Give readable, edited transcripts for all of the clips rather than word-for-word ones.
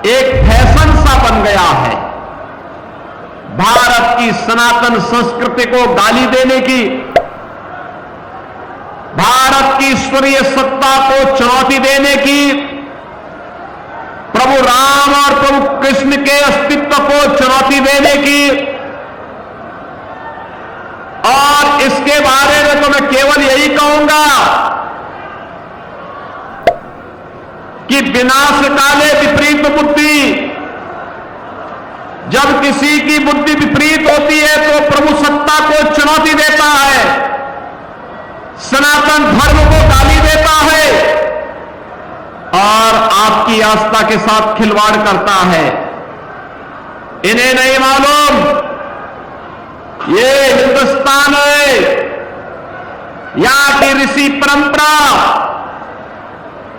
एक फैशन सा बन गया है। भारत की सनातन संस्कृति को गाली देने की, भारत की ईश्वरीय सत्ता को चुनौती देने की, प्रभु राम और प्रभु कृष्ण के अस्तित्व को चुनौती देने की, और इसके बारे में तो मैं केवल यही कहूंगा कि विनाश काले विपरीत बुद्धि। जब किसी की बुद्धि विपरीत होती है तो प्रभु सत्ता को चुनौती देता है, सनातन धर्म को गाली देता है और आपकी आस्था के साथ खिलवाड़ करता है। इन्हें नहीं मालूम ये हिंदुस्तान है, यहां की ऋषि परंपरा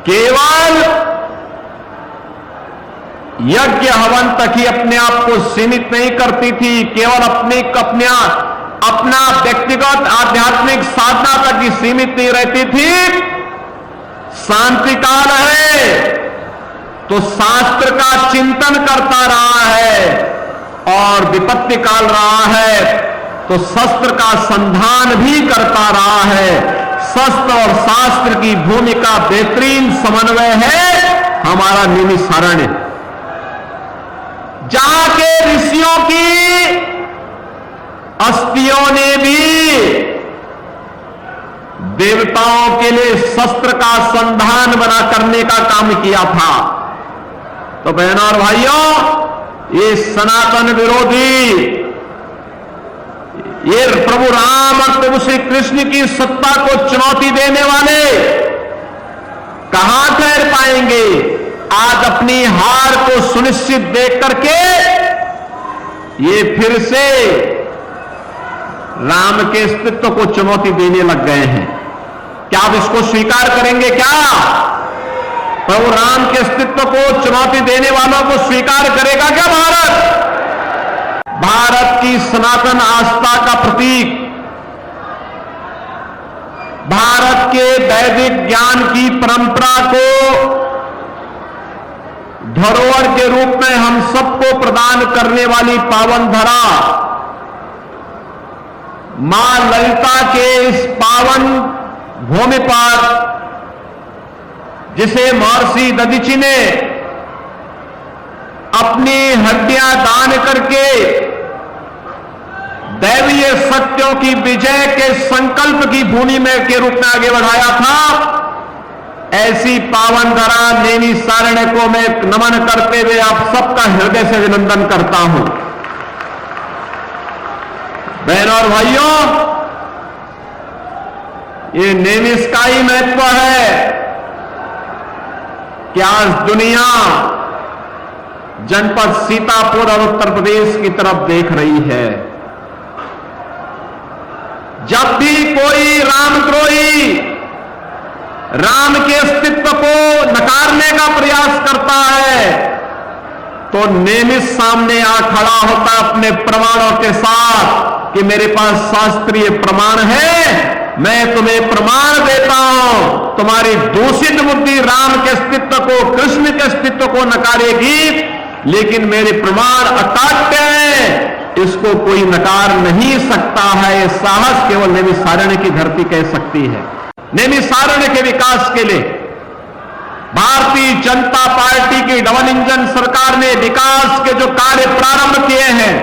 केवल यज्ञ हवन तक ही अपने आप को सीमित नहीं करती थी, केवल अपना व्यक्तिगत आध्यात्मिक साधना तक ही सीमित नहीं रहती थी। शांति काल है तो शास्त्र का चिंतन करता रहा है, और विपत्ति काल रहा है तो शस्त्र का संधान भी करता रहा है। शस्त्र और शास्त्र की भूमिका बेहतरीन समन्वय है हमारा नैमिषारण्य, जहां के ऋषियों की अस्थियों ने भी देवताओं के लिए शस्त्र का संधान बना करने का काम किया था। तो बहनों और भाइयों, ये सनातन विरोधी, ये प्रभु राम और प्रभु श्री कृष्ण की सत्ता को चुनौती देने वाले कहां ठहर पाएंगे? आज अपनी हार को सुनिश्चित देख करके ये फिर से राम के अस्तित्व को चुनौती देने लग गए हैं। क्या आप इसको स्वीकार करेंगे? क्या प्रभु राम के अस्तित्व को चुनौती देने वालों को स्वीकार करेगा क्या भारत? भारत की सनातन आस्था का प्रतीक, भारत के वैदिक ज्ञान की परंपरा को धरोहर के रूप में हम सबको प्रदान करने वाली पावन धरा मां ललिता के इस पावन भूमि पर, जिसे महर्षि दधीचि ने अपनी हड्डियां दान करके दैवीय सत्यों की विजय के संकल्प की भूमि में के रूप में आगे बढ़ाया था, ऐसी पावन धरा नैमिषारण्य को मैं नमन करते हुए आप सबका हृदय से अभिनंदन करता हूं। बहनों और भाइयों, ये नैमिष का ही महत्व है कि आज दुनिया जनपद सीतापुर और उत्तर प्रदेश की तरफ देख रही है। जब भी कोई रामद्रोही राम के अस्तित्व को नकारने का प्रयास करता है तो नैमिष सामने आ खड़ा होता अपने प्रमाणों के साथ कि मेरे पास शास्त्रीय प्रमाण है, मैं तुम्हें प्रमाण देता हूं। तुम्हारी दूषित बुद्धि राम के अस्तित्व को, कृष्ण के अस्तित्व को नकारेगी, लेकिन मेरे प्रमाण अकाट्य हैं, इसको कोई नकार नहीं सकता है। यह साहस केवल नैमिषारण्य की धरती कह सकती है। नैमिषारण्य के विकास के लिए भारतीय जनता पार्टी की डबल इंजन सरकार ने विकास के जो कार्य प्रारंभ किए हैं,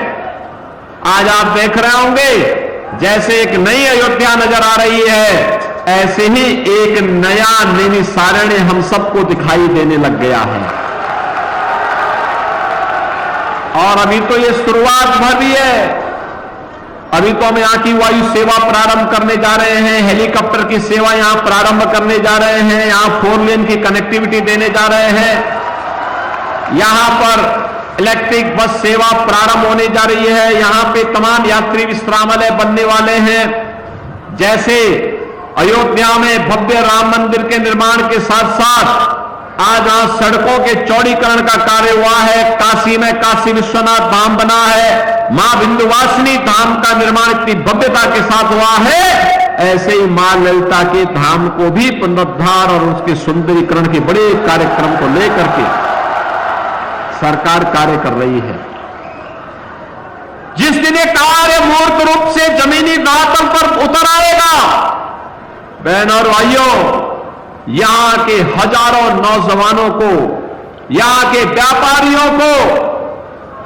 आज आप देख रहे होंगे जैसे एक नई अयोध्या नजर आ रही है, ऐसे ही एक नया नैमिषारण्य हम सबको दिखाई देने लग गया है। और अभी तो ये शुरुआत भर रही है। अभी तो हम यहां की वायु सेवा प्रारंभ करने जा रहे हैं, हेलीकॉप्टर की सेवा यहां प्रारंभ करने जा रहे हैं, यहां 4 लेन की कनेक्टिविटी देने जा रहे हैं, यहां पर इलेक्ट्रिक बस सेवा प्रारंभ होने जा रही है, यहां पे तमाम यात्री विश्रामालय बनने वाले हैं। जैसे अयोध्या में भव्य राम मंदिर के निर्माण के साथ साथ आज यहां सड़कों के चौड़ीकरण का कार्य हुआ है, काशी में काशी विश्वनाथ धाम बना है, मां विंध्यवासिनी धाम का निर्माण इतनी भव्यता के साथ हुआ है, ऐसे ही मां ललिता के धाम को भी पुनरुद्धार और उसके सुंदरीकरण के बड़े कार्यक्रम को लेकर के सरकार कार्य कर रही है। जिस दिन ये कार्य मूर्त रूप से जमीनी धरातल पर उतर आएगा, बहनों और भाइयों, यहां के हजारों नौजवानों को, यहां के व्यापारियों को,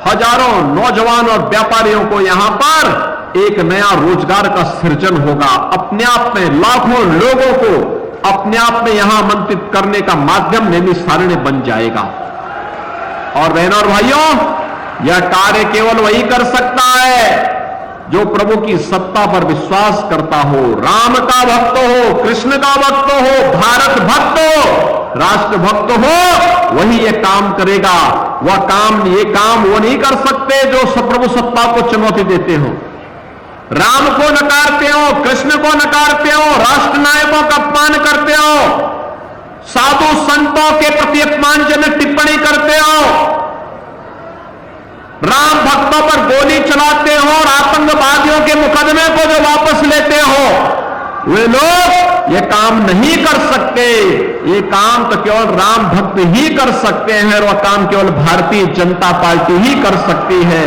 हजारों नौजवान और व्यापारियों को यहां पर एक नया रोजगार का सृजन होगा। अपने आप में लाखों लोगों को अपने आप में यहां आमंत्रित करने का माध्यम नैमिषारण्य बन जाएगा। और बहनों और भाइयों, यह कार्य केवल वही कर सकता है जो प्रभु की सत्ता पर विश्वास करता हो, राम का भक्त हो, कृष्ण का भक्त हो, भारत भक्त हो, राष्ट्र भक्त हो, वही ये काम करेगा। ये काम वो नहीं कर सकते जो प्रभु सत्ता को चुनौती देते हो, राम को नकारते हो, कृष्ण को नकारते हो, राष्ट्र नायकों का अपमान करते हो, साधु संतों के प्रति अपमानजनक टिप्पणी करते हो, राम भक्तों पर गोली चलाते हो और आतंकवादियों के मुकदमे को जो वापस लेते हो, वे लोग ये काम नहीं कर सकते। ये काम तो केवल राम भक्त ही कर सकते हैं और वह काम केवल भारतीय जनता पार्टी ही कर सकती है।